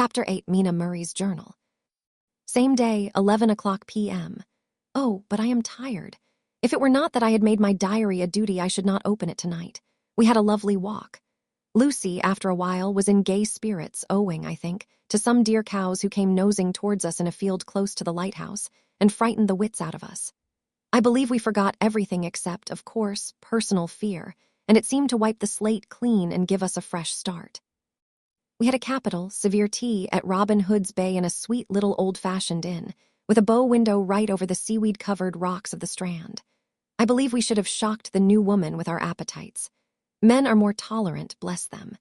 Chapter 8, Mina Murray's Journal. Same day, 11 o'clock p.m. Oh, but I am tired. If it were not that I had made my diary a duty, I should not open it tonight. We had a lovely walk. Lucy, after a while, was in gay spirits, owing, I think, to some dear cows who came nosing towards us in a field close to the lighthouse and frightened the wits out of us. I believe we forgot everything except, of course, personal fear, and it seemed to wipe the slate clean and give us a fresh start. We had a capital, severe tea at Robin Hood's Bay in a sweet little old-fashioned inn, with a bow window right over the seaweed-covered rocks of the Strand. I believe we should have shocked the new woman with our appetites. Men are more tolerant, bless them.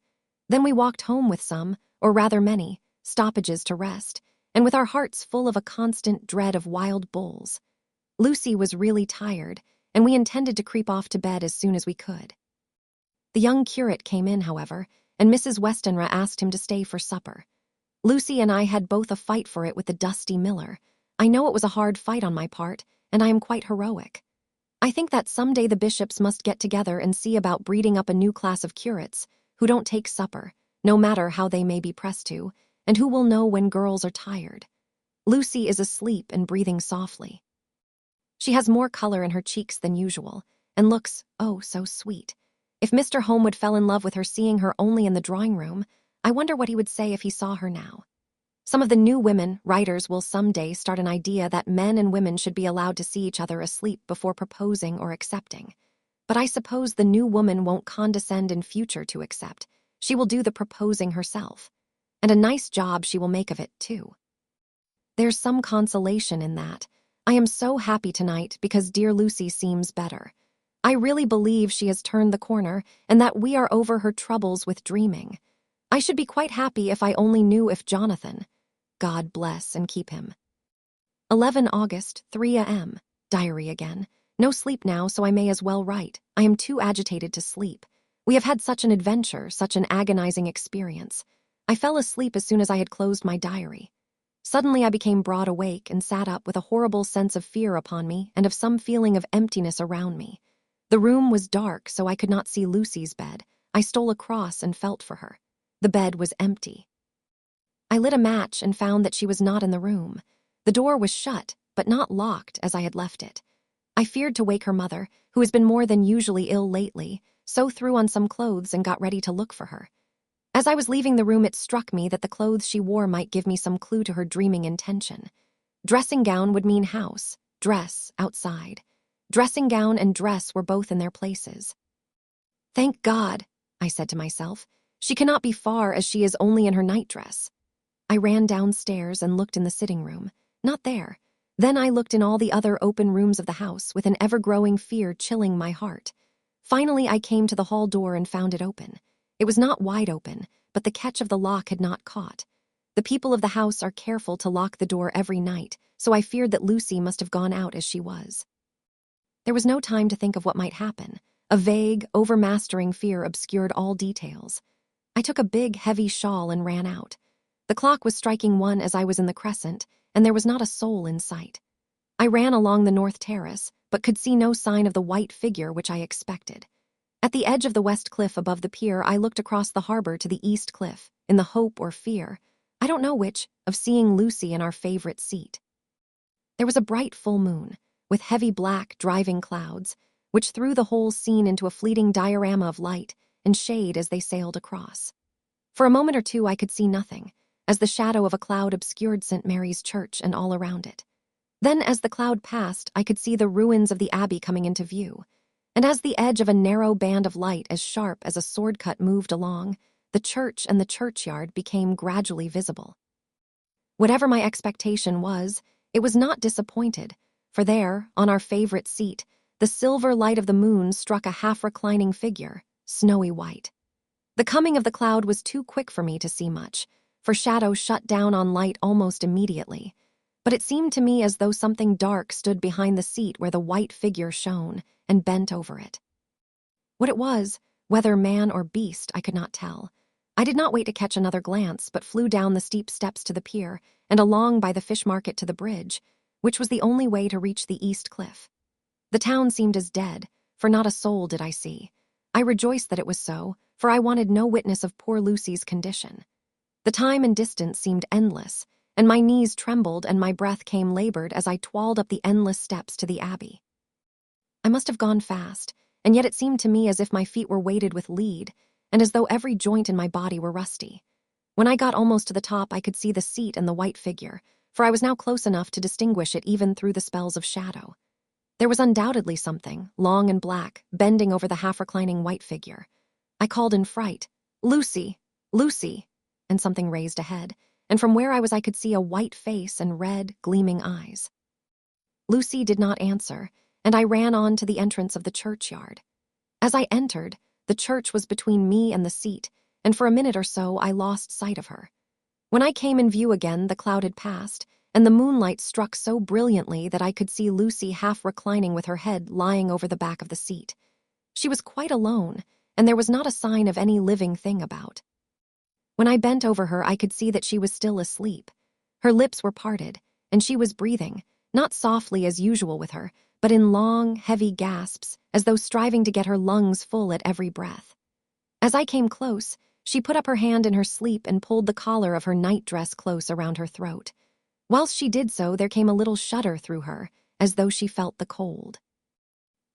Then we walked home with some, or rather many, stoppages to rest, and with our hearts full of a constant dread of wild bulls. Lucy was really tired, and we intended to creep off to bed as soon as we could. The young curate came in, however, and Mrs. Westenra asked him to stay for supper. Lucy and I had both a fight for it with the dusty miller. I know it was a hard fight on my part, and I am quite heroic. I think that someday the bishops must get together and see about breeding up a new class of curates who don't take supper, no matter how they may be pressed to, and who will know when girls are tired. Lucy is asleep and breathing softly. She has more color in her cheeks than usual, and looks, oh, so sweet. If Mr. Homewood fell in love with her seeing her only in the drawing room, I wonder what he would say if he saw her now. Some of the new women writers will someday start an idea that men and women should be allowed to see each other asleep before proposing or accepting. But I suppose the new woman won't condescend in future to accept. She will do the proposing herself. And a nice job she will make of it, too. There's some consolation in that. I am so happy tonight because dear Lucy seems better. I really believe she has turned the corner and that we are over her troubles with dreaming. I should be quite happy if I only knew if Jonathan. God bless and keep him. 11 August, 3 a.m. Diary again. No sleep now, so I may as well write. I am too agitated to sleep. We have had such an adventure, such an agonizing experience. I fell asleep as soon as I had closed my diary. Suddenly I became broad awake and sat up with a horrible sense of fear upon me and of some feeling of emptiness around me. The room was dark, so I could not see Lucy's bed. I stole across and felt for her. The bed was empty. I lit a match and found that she was not in the room. The door was shut, but not locked as I had left it. I feared to wake her mother, who has been more than usually ill lately, so threw on some clothes and got ready to look for her. As I was leaving the room, it struck me that the clothes she wore might give me some clue to her dreaming intention. Dressing gown would mean house, dress, outside. Dressing gown and dress were both in their places. Thank God, I said to myself. She cannot be far as she is only in her nightdress. I ran downstairs and looked in the sitting room. Not there. Then I looked in all the other open rooms of the house with an ever-growing fear chilling my heart. Finally, I came to the hall door and found it open. It was not wide open, but the catch of the lock had not caught. The people of the house are careful to lock the door every night, so I feared that Lucy must have gone out as she was. There was no time to think of what might happen. A vague, overmastering fear obscured all details. I took a big, heavy shawl and ran out. The clock was striking 1 as I was in the crescent, and there was not a soul in sight. I ran along the north terrace, but could see no sign of the white figure which I expected. At the edge of the west cliff above the pier, I looked across the harbor to the east cliff, in the hope or fear, I don't know which, of seeing Lucy in our favorite seat. There was a bright full moon, with heavy black, driving clouds, which threw the whole scene into a fleeting diorama of light and shade as they sailed across. For a moment or two I could see nothing, as the shadow of a cloud obscured St. Mary's Church and all around it. Then, as the cloud passed, I could see the ruins of the abbey coming into view, and as the edge of a narrow band of light as sharp as a sword cut moved along, the church and the churchyard became gradually visible. Whatever my expectation was, it was not disappointed, for there, on our favorite seat, the silver light of the moon struck a half-reclining figure, snowy white. The coming of the cloud was too quick for me to see much, for shadow shut down on light almost immediately, but it seemed to me as though something dark stood behind the seat where the white figure shone, and bent over it. What it was, whether man or beast, I could not tell. I did not wait to catch another glance, but flew down the steep steps to the pier and along by the fish market to the bridge, which was the only way to reach the east cliff. The town seemed as dead, for not a soul did I see. I rejoiced that it was so, for I wanted no witness of poor Lucy's condition. The time and distance seemed endless, and my knees trembled and my breath came labored as I twirled up the endless steps to the abbey. I must have gone fast, and yet it seemed to me as if my feet were weighted with lead, and as though every joint in my body were rusty. When I got almost to the top, I could see the seat and the white figure, for I was now close enough to distinguish it even through the spells of shadow. There was undoubtedly something, long and black, bending over the half-reclining white figure. I called in fright, "Lucy! Lucy!" and something raised a head, and from where I was I could see a white face and red, gleaming eyes. Lucy did not answer, and I ran on to the entrance of the churchyard. As I entered, the church was between me and the seat, and for a minute or so I lost sight of her. When I came in view again, the cloud had passed, and the moonlight struck so brilliantly that I could see Lucy half reclining with her head lying over the back of the seat. She was quite alone, and there was not a sign of any living thing about. When I bent over her, I could see that she was still asleep. Her lips were parted, and she was breathing, not softly as usual with her, but in long, heavy gasps, as though striving to get her lungs full at every breath. As I came close, she put up her hand in her sleep and pulled the collar of her nightdress close around her throat. Whilst she did so, there came a little shudder through her, as though she felt the cold.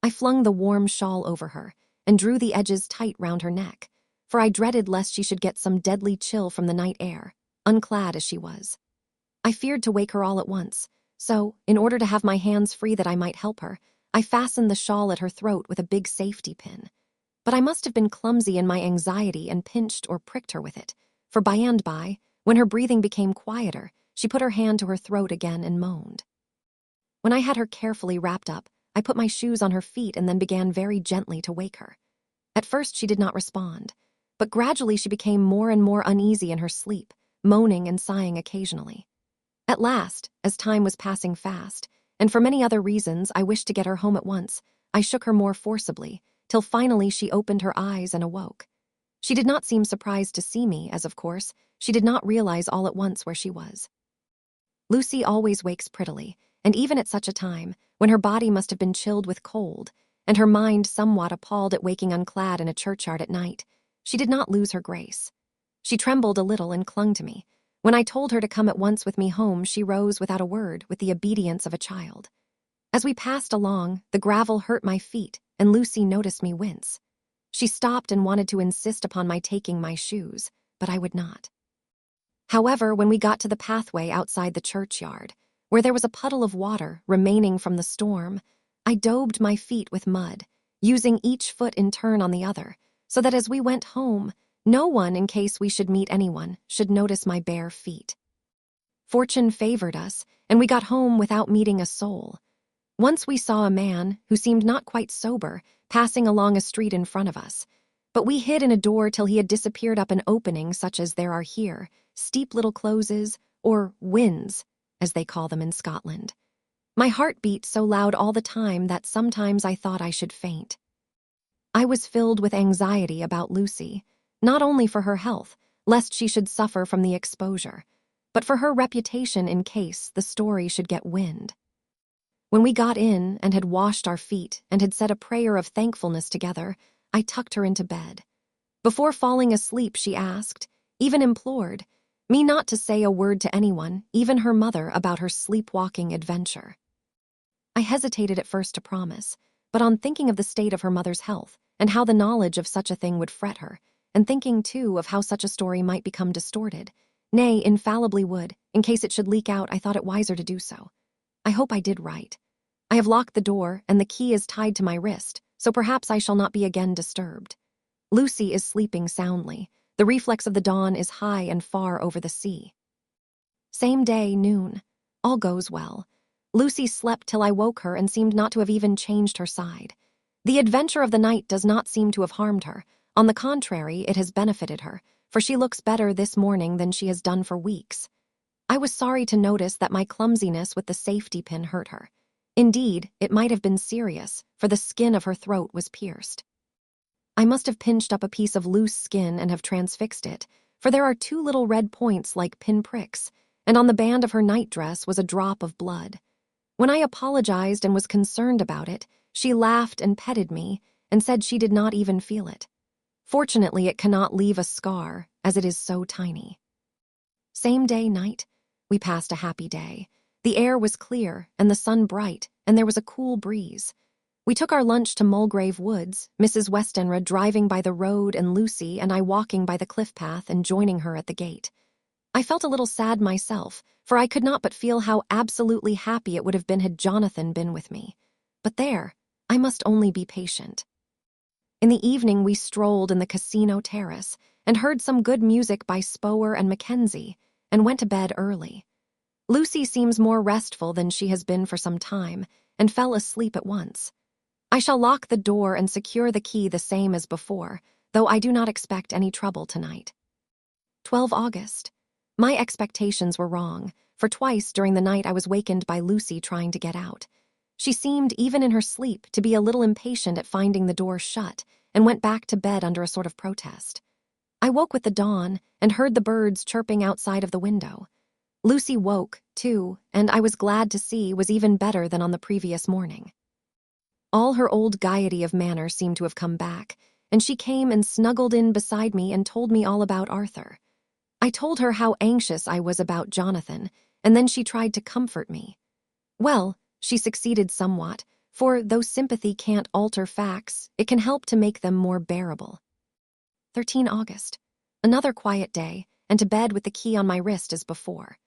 I flung the warm shawl over her and drew the edges tight round her neck, for I dreaded lest she should get some deadly chill from the night air, unclad as she was. I feared to wake her all at once, so, in order to have my hands free that I might help her, I fastened the shawl at her throat with a big safety pin. But I must have been clumsy in my anxiety and pinched or pricked her with it, for by and by, when her breathing became quieter, she put her hand to her throat again and moaned. When I had her carefully wrapped up, I put my shoes on her feet and then began very gently to wake her. At first she did not respond, but gradually she became more and more uneasy in her sleep, moaning and sighing occasionally. At last, as time was passing fast, and for many other reasons I wished to get her home at once, I shook her more forcibly, till finally she opened her eyes and awoke. She did not seem surprised to see me, as of course, she did not realize all at once where she was. Lucy always wakes prettily, and even at such a time, when her body must have been chilled with cold, and her mind somewhat appalled at waking unclad in a churchyard at night, she did not lose her grace. She trembled a little and clung to me. When I told her to come at once with me home, she rose without a word, with the obedience of a child. As we passed along, the gravel hurt my feet, and Lucy noticed me wince. She stopped and wanted to insist upon my taking my shoes, but I would not. However, when we got to the pathway outside the churchyard, where there was a puddle of water remaining from the storm, I daubed my feet with mud, using each foot in turn on the other, so that as we went home, no one, in case we should meet anyone, should notice my bare feet. Fortune favored us, and we got home without meeting a soul. Once we saw a man, who seemed not quite sober, passing along a street in front of us, but we hid in a door till he had disappeared up an opening such as there are here, steep little closes, or wynds, as they call them in Scotland. My heart beat so loud all the time that sometimes I thought I should faint. I was filled with anxiety about Lucy, not only for her health, lest she should suffer from the exposure, but for her reputation in case the story should get wind. When we got in and had washed our feet and had said a prayer of thankfulness together, I tucked her into bed. Before falling asleep, she asked, even implored, me not to say a word to anyone, even her mother, about her sleepwalking adventure. I hesitated at first to promise, but on thinking of the state of her mother's health and how the knowledge of such a thing would fret her, and thinking, too, of how such a story might become distorted, nay, infallibly would, in case it should leak out, I thought it wiser to do so. I hope I did right. I have locked the door, and the key is tied to my wrist, so perhaps I shall not be again disturbed. Lucy is sleeping soundly. The reflex of the dawn is high and far over the sea. Same day, noon. All goes well. Lucy slept till I woke her and seemed not to have even changed her side. The adventure of the night does not seem to have harmed her. On the contrary, it has benefited her, for she looks better this morning than she has done for weeks. I was sorry to notice that my clumsiness with the safety pin hurt her. Indeed, it might have been serious, for the skin of her throat was pierced. I must have pinched up a piece of loose skin and have transfixed it, for there are 2 little red points like pin pricks, and on the band of her nightdress was a drop of blood. When I apologized and was concerned about it, she laughed and petted me and said she did not even feel it. Fortunately, it cannot leave a scar, as it is so tiny. Same day, night. We passed a happy day. The air was clear and the sun bright, and there was a cool breeze. We took our lunch to Mulgrave Woods, Mrs. Westenra driving by the road and Lucy and I walking by the cliff path and joining her at the gate. I felt a little sad myself, for I could not but feel how absolutely happy it would have been had Jonathan been with me. But there, I must only be patient. In the evening we strolled in the casino terrace and heard some good music by Spower and Mackenzie and went to bed early. Lucy seems more restful than she has been for some time and fell asleep at once. I shall lock the door and secure the key the same as before, though I do not expect any trouble tonight. 12 August. My expectations were wrong, for twice during the night I was wakened by Lucy trying to get out. She seemed, even in her sleep, to be a little impatient at finding the door shut and went back to bed under a sort of protest. I woke with the dawn and heard the birds chirping outside of the window. Lucy woke, too, and I was glad to see was even better than on the previous morning. All her old gaiety of manner seemed to have come back, and she came and snuggled in beside me and told me all about Arthur. I told her how anxious I was about Jonathan, and then she tried to comfort me. Well, she succeeded somewhat, for though sympathy can't alter facts, it can help to make them more bearable. 13 August. Another quiet day, and to bed with the key on my wrist as before.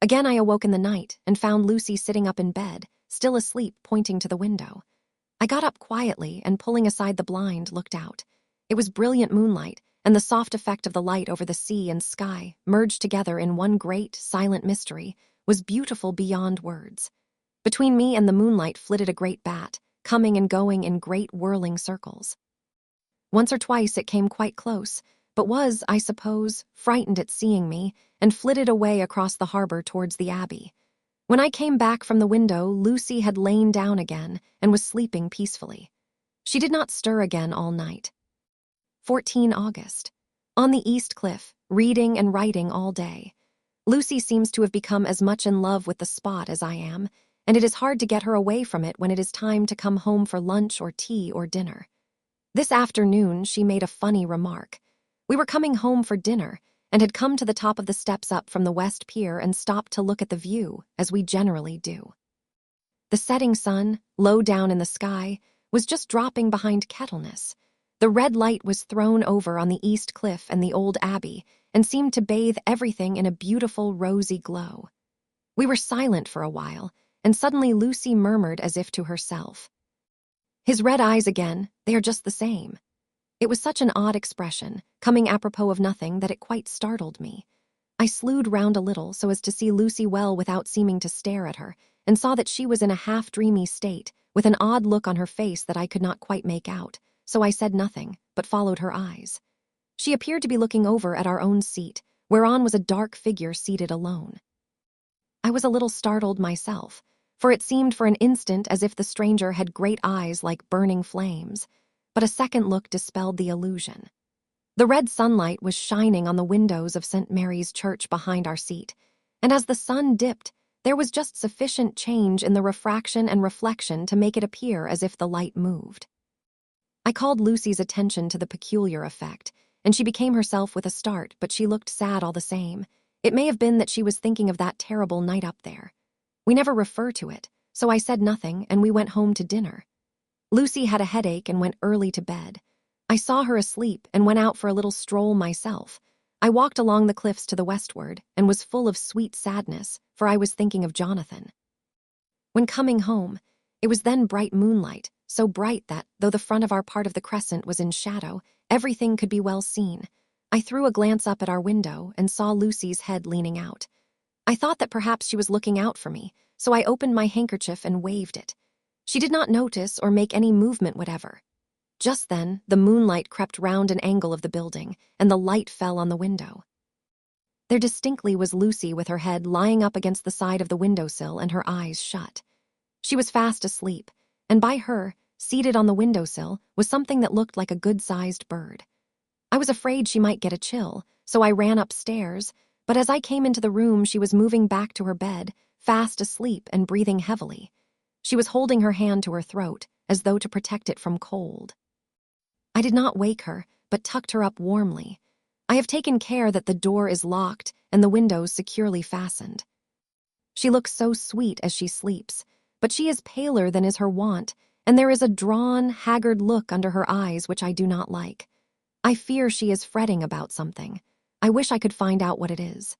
Again I awoke in the night and found Lucy sitting up in bed, still asleep, pointing to the window. I got up quietly and, pulling aside the blind, looked out. It was brilliant moonlight, and the soft effect of the light over the sea and sky, merged together in one great, silent mystery, was beautiful beyond words. Between me and the moonlight flitted a great bat, coming and going in great whirling circles. Once or twice it came quite close, but was, I suppose, frightened at seeing me, and flitted away across the harbor towards the abbey. When I came back from the window, Lucy had lain down again and was sleeping peacefully. She did not stir again all night. 14 August. On the East Cliff, reading and writing all day. Lucy seems to have become as much in love with the spot as I am, and it is hard to get her away from it when it is time to come home for lunch or tea or dinner. This afternoon she made a funny remark. We were coming home for dinner, and had come to the top of the steps up from the West Pier and stopped to look at the view, as we generally do. The setting sun, low down in the sky, was just dropping behind Kettleness. The red light was thrown over on the East Cliff and the old abbey, and seemed to bathe everything in a beautiful rosy glow. We were silent for a while, and suddenly Lucy murmured as if to herself, "His red eyes again, they are just the same." It was such an odd expression, coming apropos of nothing, that it quite startled me. I slewed round a little so as to see Lucy well without seeming to stare at her, and saw that she was in a half-dreamy state, with an odd look on her face that I could not quite make out, so I said nothing, but followed her eyes. She appeared to be looking over at our own seat, whereon was a dark figure seated alone. I was a little startled myself, for it seemed for an instant as if the stranger had great eyes like burning flames, but a second look dispelled the illusion. The red sunlight was shining on the windows of St. Mary's Church behind our seat, and as the sun dipped, there was just sufficient change in the refraction and reflection to make it appear as if the light moved. I called Lucy's attention to the peculiar effect, and she became herself with a start, but she looked sad all the same. It may have been that she was thinking of that terrible night up there. We never refer to it, so I said nothing, and we went home to dinner. Lucy had a headache and went early to bed. I saw her asleep and went out for a little stroll myself. I walked along the cliffs to the westward and was full of sweet sadness, for I was thinking of Jonathan. When coming home, it was then bright moonlight, so bright that, though the front of our part of the crescent was in shadow, everything could be well seen. I threw a glance up at our window and saw Lucy's head leaning out. I thought that perhaps she was looking out for me, so I opened my handkerchief and waved it. She did not notice or make any movement whatever. Just then, the moonlight crept round an angle of the building, and the light fell on the window. There distinctly was Lucy with her head lying up against the side of the windowsill and her eyes shut. She was fast asleep, and by her, seated on the windowsill, was something that looked like a good-sized bird. I was afraid she might get a chill, so I ran upstairs, but as I came into the room she was moving back to her bed, fast asleep and breathing heavily. She was holding her hand to her throat, as though to protect it from cold. I did not wake her, but tucked her up warmly. I have taken care that the door is locked, and the windows securely fastened. She looks so sweet as she sleeps, but she is paler than is her wont, and there is a drawn, haggard look under her eyes which I do not like. I fear she is fretting about something. I wish I could find out what it is.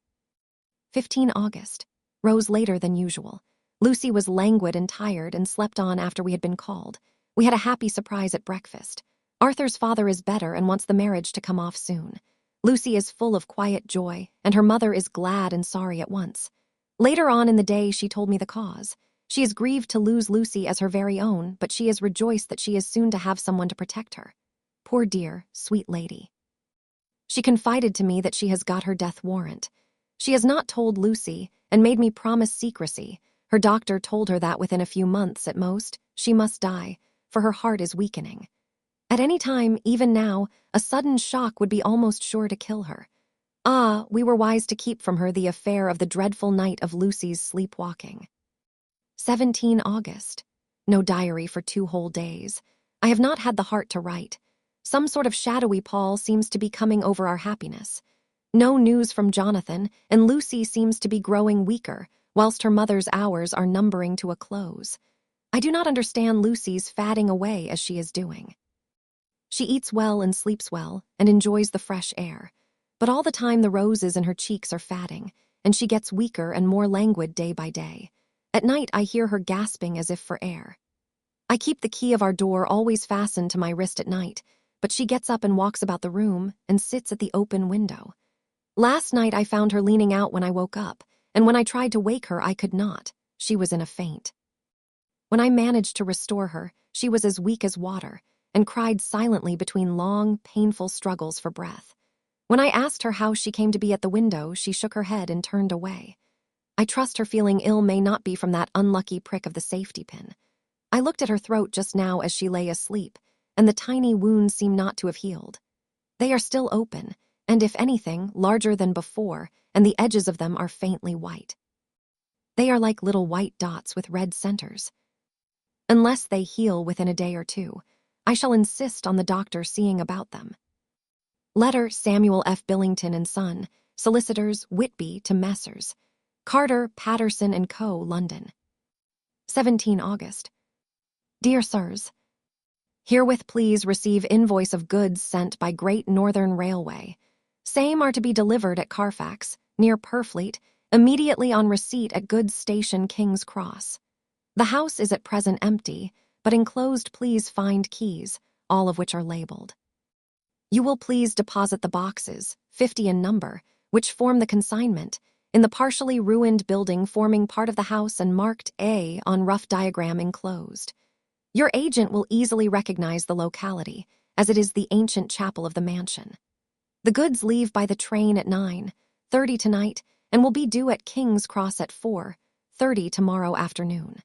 15 August. Rose later than usual. Lucy was languid and tired and slept on after we had been called. We had a happy surprise at breakfast. Arthur's father is better and wants the marriage to come off soon. Lucy is full of quiet joy, and her mother is glad and sorry at once. Later on in the day, she told me the cause. She is grieved to lose Lucy as her very own, but she is rejoiced that she is soon to have someone to protect her. Poor dear, sweet lady. She confided to me that she has got her death warrant. She has not told Lucy and made me promise secrecy. Her doctor told her that within a few months at most, she must die, for her heart is weakening. At any time, even now, a sudden shock would be almost sure to kill her. Ah, we were wise to keep from her the affair of the dreadful night of Lucy's sleepwalking. 17 August. No diary for 2 whole days. I have not had the heart to write. Some sort of shadowy pall seems to be coming over our happiness. No news from Jonathan, and Lucy seems to be growing weaker, whilst her mother's hours are numbering to a close. I do not understand Lucy's fadding away as she is doing. She eats well and sleeps well, and enjoys the fresh air. But all the time the roses in her cheeks are fadding, and she gets weaker and more languid day by day. At night I hear her gasping as if for air. I keep the key of our door always fastened to my wrist at night, but she gets up and walks about the room and sits at the open window. Last night I found her leaning out when I woke up, and when I tried to wake her I could not. She was in a faint. When I managed to restore her, she was as weak as water, and cried silently between long, painful struggles for breath. When I asked her how she came to be at the window, she shook her head and turned away. I trust her feeling ill may not be from that unlucky prick of the safety pin. I looked at her throat just now as she lay asleep, and the tiny wounds seem not to have healed. They are still open, and if anything, larger than before, and the edges of them are faintly white. They are like little white dots with red centers. Unless they heal within a day or two, I shall insist on the doctor seeing about them. Letter Samuel F. Billington and Son, Solicitors, Whitby to Messrs. Carter, Patterson and Co., London. 17 August. Dear Sirs, herewith please receive invoice of goods sent by Great Northern Railway. Same are to be delivered at Carfax, near Purfleet, immediately on receipt at goods station King's Cross. The house is at present empty, but enclosed please find keys, all of which are labeled. You will please deposit the boxes, 50 in number, which form the consignment, in the partially ruined building forming part of the house and marked A on rough diagram enclosed. Your agent will easily recognize the locality, as it is the ancient chapel of the mansion. The goods leave by the train at 9:30 tonight and will be due at King's Cross at 4:30 tomorrow afternoon.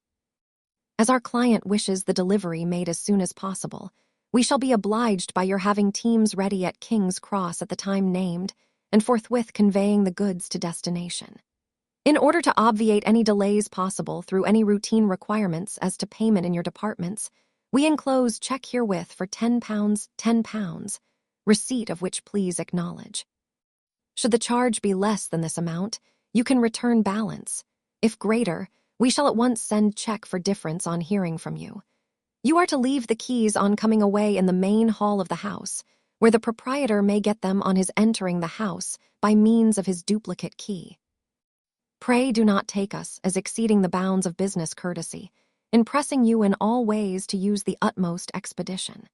As our client wishes the delivery made as soon as possible, we shall be obliged by your having teams ready at King's Cross at the time named and forthwith conveying the goods to destination. In order to obviate any delays possible through any routine requirements as to payment in your departments, we enclose check herewith for £10, receipt of which please acknowledge. Should the charge be less than this amount, you can return balance. If greater, we shall at once send check for difference on hearing from you. You are to leave the keys on coming away in the main hall of the house, where the proprietor may get them on his entering the house by means of his duplicate key. Pray do not take us as exceeding the bounds of business courtesy, in pressing you in all ways to use the utmost expedition.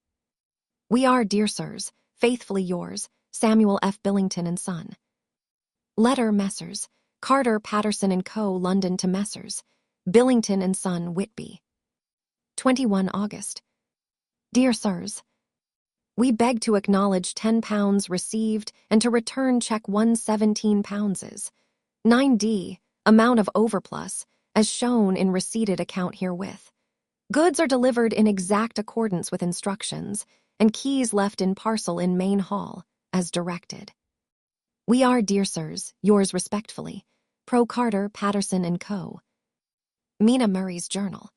We are, dear sirs, faithfully yours, Samuel F. Billington and Son. Letter Messrs. Carter, Patterson and Co., London to Messrs. Billington and Son, Whitby. 21 August. Dear Sirs, we beg to acknowledge £10 received and to return check £117, 9D, amount of overplus, as shown in receipted account herewith. Goods are delivered in exact accordance with instructions, and keys left in parcel in main hall, as directed. We are, dear sirs, yours respectfully, Pro Carter, Patterson and Co. Mina Murray's Journal.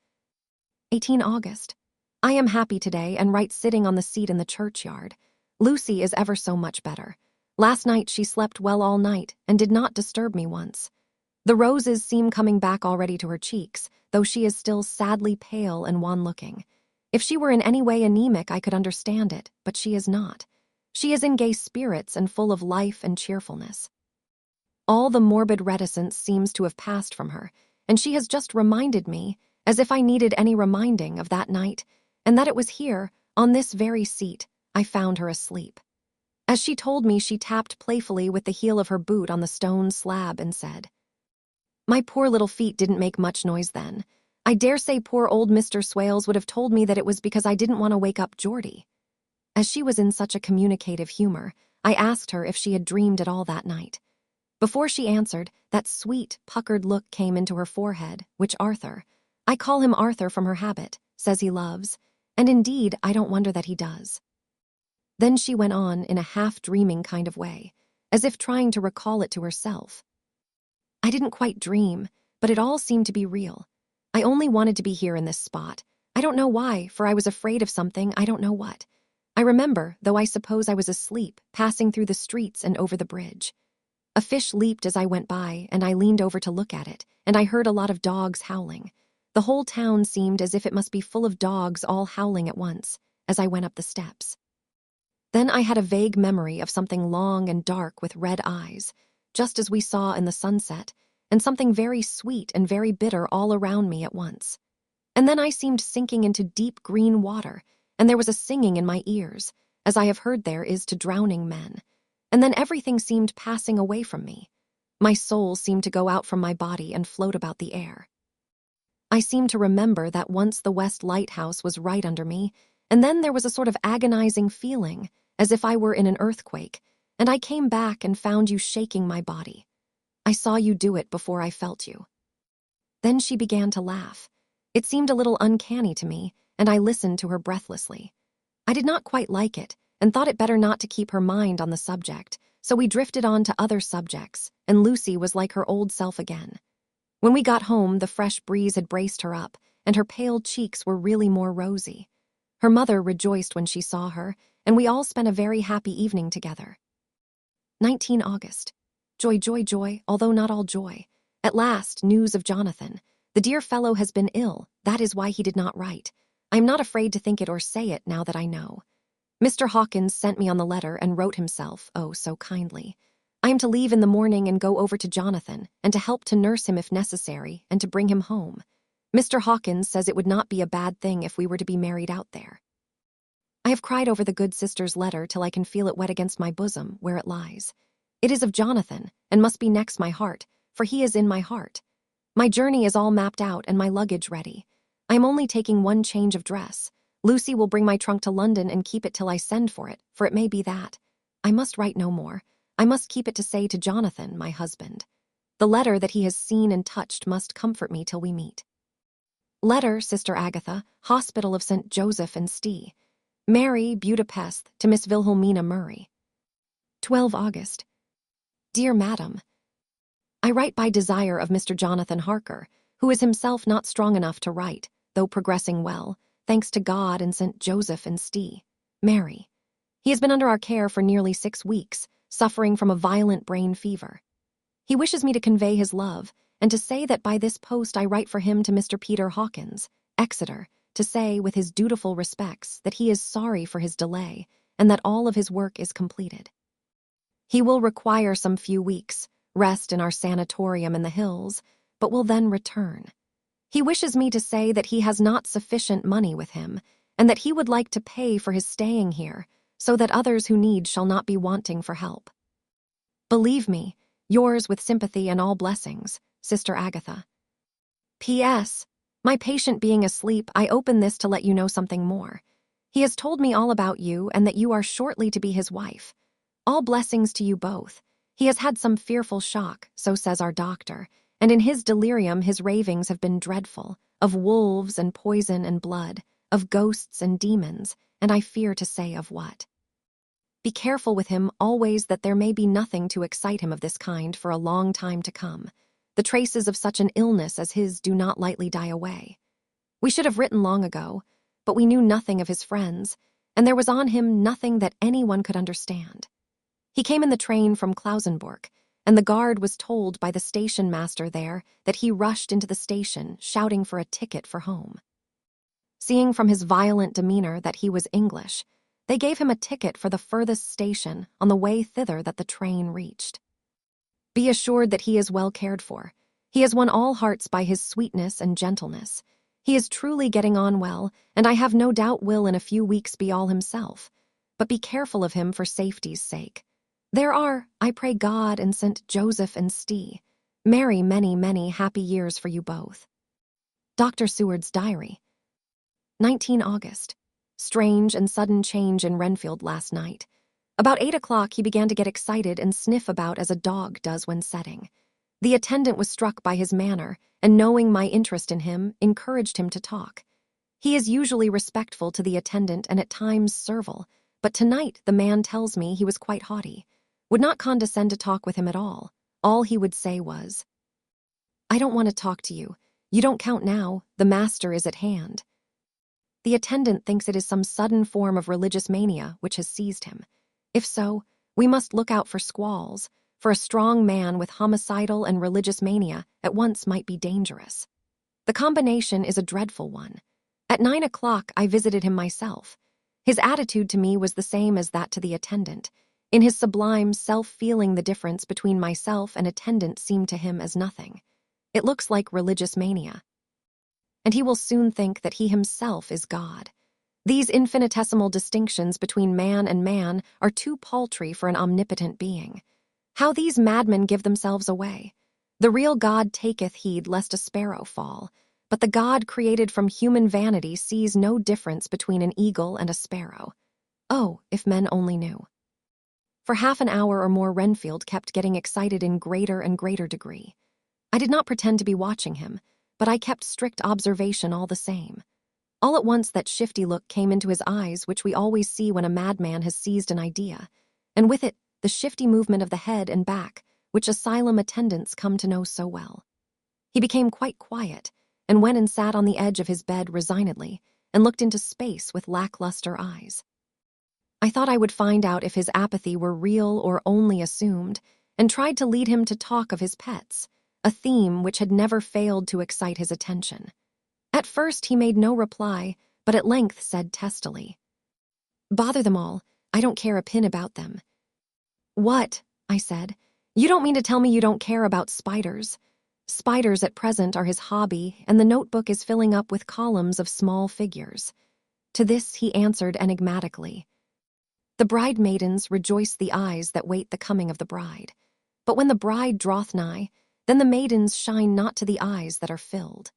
18 August. I am happy today and write sitting on the seat in the churchyard. Lucy is ever so much better. Last night she slept well all night and did not disturb me once. The roses seem coming back already to her cheeks, though she is still sadly pale and wan-looking. If she were in any way anemic, I could understand it, but she is not. She is in gay spirits and full of life and cheerfulness. All the morbid reticence seems to have passed from her, and she has just reminded me, as if I needed any reminding, of that night, and that it was here, on this very seat, I found her asleep. As she told me, she tapped playfully with the heel of her boot on the stone slab and said, "My poor little feet didn't make much noise then. I dare say poor old Mr. Swales would have told me that it was because I didn't want to wake up Geordie." As she was in such a communicative humor, I asked her if she had dreamed at all that night. Before she answered, that sweet, puckered look came into her forehead, which Arthur, I call him Arthur from her habit, says he loves, and indeed I don't wonder that he does. Then she went on in a half-dreaming kind of way, as if trying to recall it to herself. "I didn't quite dream, but it all seemed to be real. I only wanted to be here in this spot. I don't know why, for I was afraid of something, I don't know what. I remember, though I suppose I was asleep, passing through the streets and over the bridge. A fish leaped as I went by, and I leaned over to look at it, and I heard a lot of dogs howling. The whole town seemed as if it must be full of dogs all howling at once, as I went up the steps. Then I had a vague memory of something long and dark with red eyes, just as we saw in the sunset, and something very sweet and very bitter all around me at once. And then I seemed sinking into deep green water, and there was a singing in my ears, as I have heard there is to drowning men. And then everything seemed passing away from me. My soul seemed to go out from my body and float about the air. I seem to remember that once the West Lighthouse was right under me, and then there was a sort of agonizing feeling, as if I were in an earthquake, and I came back and found you shaking my body. I saw you do it before I felt you." Then she began to laugh. It seemed a little uncanny to me, and I listened to her breathlessly. I did not quite like it, and thought it better not to keep her mind on the subject, so we drifted on to other subjects, and Lucy was like her old self again. When we got home, the fresh breeze had braced her up, and her pale cheeks were really more rosy. Her mother rejoiced when she saw her, and we all spent a very happy evening together. 19 August. Joy, joy, joy, although not all joy. At last, news of Jonathan. The dear fellow has been ill, that is why he did not write. I am not afraid to think it or say it now that I know. Mr. Hawkins sent me on the letter and wrote himself, oh, so kindly. I am to leave in the morning and go over to Jonathan, and to help to nurse him if necessary, and to bring him home. Mr. Hawkins says it would not be a bad thing if we were to be married out there. I have cried over the good sister's letter till I can feel it wet against my bosom, where it lies. It is of Jonathan, and must be next my heart, for he is in my heart. My journey is all mapped out and my luggage ready. I am only taking one change of dress. Lucy will bring my trunk to London and keep it till I send for it may be that. I must write no more. I must keep it to say to Jonathan, my husband. The letter that he has seen and touched must comfort me till we meet. Letter, Sister Agatha, Hospital of St. Joseph and Stee. Mary, Budapest, to Miss Wilhelmina Murray. 12 August. Dear Madam, I write by desire of Mr. Jonathan Harker, who is himself not strong enough to write, though progressing well, thanks to God and St. Joseph and Stee. Mary. He has been under our care for nearly 6 weeks, suffering from a violent brain fever. He wishes me to convey his love, and to say that by this post I write for him to Mr. Peter Hawkins, Exeter, to say, with his dutiful respects, that he is sorry for his delay, and that all of his work is completed. He will require some few weeks, rest in our sanatorium in the hills, but will then return. He wishes me to say that he has not sufficient money with him, and that he would like to pay for his staying here, so that others who need shall not be wanting for help. Believe me, yours with sympathy and all blessings, Sister Agatha. P.S. My patient being asleep, I open this to let you know something more. He has told me all about you and that you are shortly to be his wife. All blessings to you both. He has had some fearful shock, so says our doctor, and in his delirium his ravings have been dreadful, of wolves and poison and blood, of ghosts and demons, and I fear to say of what. Be careful with him always that there may be nothing to excite him of this kind for a long time to come. The traces of such an illness as his do not lightly die away. We should have written long ago, but we knew nothing of his friends, and there was on him nothing that anyone could understand. He came in the train from Klausenburg, and the guard was told by the station master there that he rushed into the station, shouting for a ticket for home. Seeing from his violent demeanor that he was English, they gave him a ticket for the furthest station on the way thither that the train reached. Be assured that he is well cared for. He has won all hearts by his sweetness and gentleness. He is truly getting on well, and I have no doubt will in a few weeks be all himself. But be careful of him for safety's sake. There are, I pray God and St. Joseph and Stee, merry many, many happy years for you both. Dr. Seward's Diary. 19 August. Strange and sudden change in Renfield last night. About 8 o'clock he began to get excited and sniff about as a dog does when setting. The attendant was struck by his manner, and knowing my interest in him, encouraged him to talk. He is usually respectful to the attendant and at times servile, but tonight the man tells me he was quite haughty, would not condescend to talk with him at all. All he would say was, "I don't want to talk to you. You don't count now. The master is at hand." The attendant thinks it is some sudden form of religious mania which has seized him. If so, we must look out for squalls, for a strong man with homicidal and religious mania at once might be dangerous. The combination is a dreadful one. At 9 o'clock I visited him myself. His attitude to me was the same as that to the attendant. In his sublime self-feeling, the difference between myself and attendant seemed to him as nothing. It looks like religious mania. And he will soon think that he himself is God. These infinitesimal distinctions between man and man are too paltry for an omnipotent being. How these madmen give themselves away! The real God taketh heed lest a sparrow fall, but the God created from human vanity sees no difference between an eagle and a sparrow. Oh, if men only knew! For half an hour or more Renfield kept getting excited in greater and greater degree. I did not pretend to be watching him, but I kept strict observation all the same. All at once that shifty look came into his eyes which we always see when a madman has seized an idea, and with it the shifty movement of the head and back which asylum attendants come to know so well. He became quite quiet, and went and sat on the edge of his bed resignedly, and looked into space with lackluster eyes. I thought I would find out if his apathy were real or only assumed, and tried to lead him to talk of his pets, a theme which had never failed to excite his attention. At first he made no reply, but at length said testily, "Bother them all, I don't care a pin about them." "What?" I said. "You don't mean to tell me you don't care about spiders?" Spiders at present are his hobby, and the notebook is filling up with columns of small figures. To this he answered enigmatically, "The bridemaidens rejoice the eyes that wait the coming of the bride. But when the bride draweth nigh, then the maidens shine not to the eyes that are filled."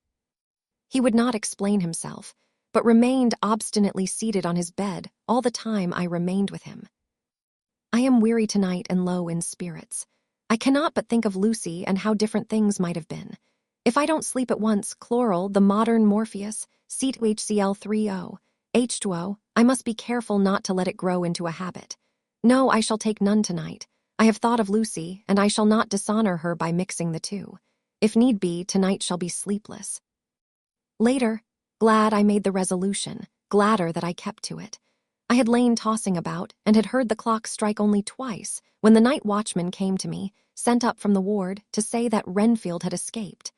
He would not explain himself, but remained obstinately seated on his bed all the time I remained with him. I am weary tonight and low in spirits. I cannot but think of Lucy and how different things might have been. If I don't sleep at once, chloral, the modern Morpheus, C2HCl3O, H2O, I must be careful not to let it grow into a habit. No, I shall take none tonight. I have thought of Lucy, and I shall not dishonor her by mixing the two. If need be, tonight shall be sleepless. Later, glad I made the resolution, gladder that I kept to it. I had lain tossing about, and had heard the clock strike only twice, when the night watchman came to me, sent up from the ward, to say that Renfield had escaped.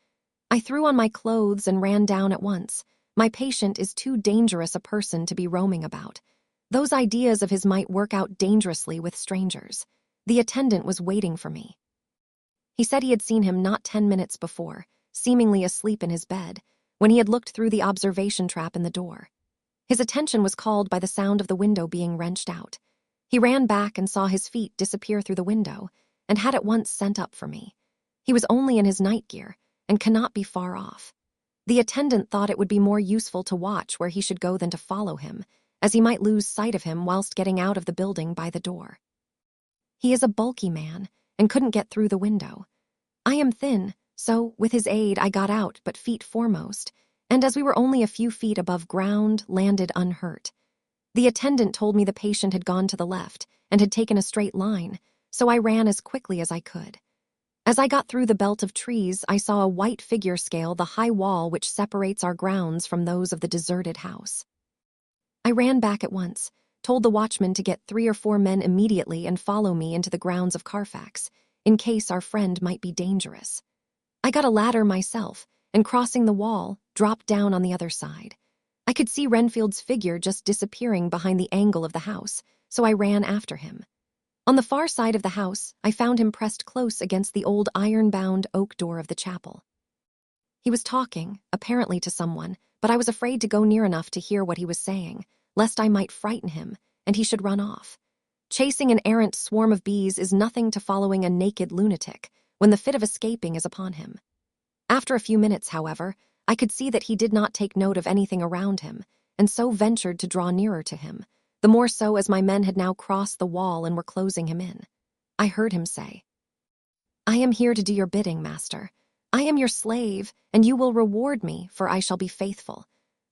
I threw on my clothes and ran down at once. My patient is too dangerous a person to be roaming about. Those ideas of his might work out dangerously with strangers. The attendant was waiting for me. He said he had seen him not 10 minutes before, seemingly asleep in his bed, when he had looked through the observation trap in the door. His attention was called by the sound of the window being wrenched out. He ran back and saw his feet disappear through the window, and had at once sent up for me. He was only in his night gear, and cannot be far off. The attendant thought it would be more useful to watch where he should go than to follow him, as he might lose sight of him whilst getting out of the building by the door. He is a bulky man, and couldn't get through the window. I am thin, so, with his aid, I got out, but feet foremost, and as we were only a few feet above ground, landed unhurt. The attendant told me the patient had gone to the left, and had taken a straight line, so I ran as quickly as I could. As I got through the belt of trees, I saw a white figure scale the high wall which separates our grounds from those of the deserted house. I ran back at once, told the watchman to get 3 or 4 men immediately and follow me into the grounds of Carfax, in case our friend might be dangerous. I got a ladder myself, and crossing the wall, dropped down on the other side. I could see Renfield's figure just disappearing behind the angle of the house, so I ran after him. On the far side of the house, I found him pressed close against the old iron-bound oak door of the chapel. He was talking, apparently to someone, but I was afraid to go near enough to hear what he was saying, lest I might frighten him, and he should run off. Chasing an errant swarm of bees is nothing to following a naked lunatic when the fit of escaping is upon him. After a few minutes, however, I could see that he did not take note of anything around him, and so ventured to draw nearer to him, the more so as my men had now crossed the wall and were closing him in. I heard him say, "I am here to do your bidding, master. I am your slave, and you will reward me, for I shall be faithful.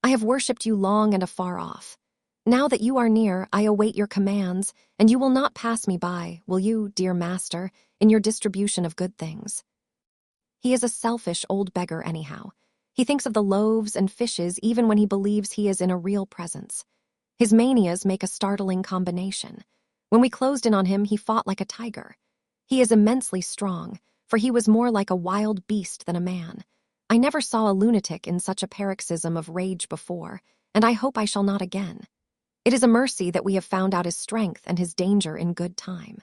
I have worshipped you long and afar off. Now that you are near, I await your commands, and you will not pass me by, will you, dear master, in your distribution of good things?" He is a selfish old beggar anyhow. He thinks of the loaves and fishes even when he believes he is in a real presence. His manias make a startling combination. When we closed in on him, he fought like a tiger. He is immensely strong, for he was more like a wild beast than a man. I never saw a lunatic in such a paroxysm of rage before, and I hope I shall not again. It is a mercy that we have found out his strength and his danger in good time.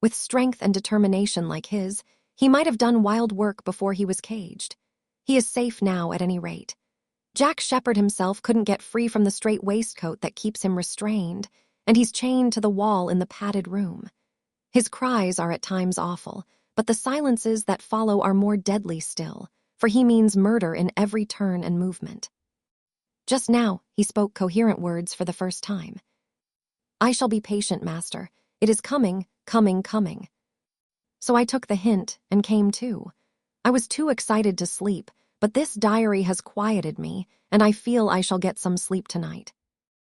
With strength and determination like his, he might have done wild work before he was caged. He is safe now at any rate. Jack Shepherd himself couldn't get free from the strait waistcoat that keeps him restrained, and he's chained to the wall in the padded room. His cries are at times awful, but the silences that follow are more deadly still, for he means murder in every turn and movement. Just now, he spoke coherent words for the first time. "I shall be patient, master. It is coming, coming, coming." So I took the hint and came too. I was too excited to sleep, but this diary has quieted me, and I feel I shall get some sleep tonight.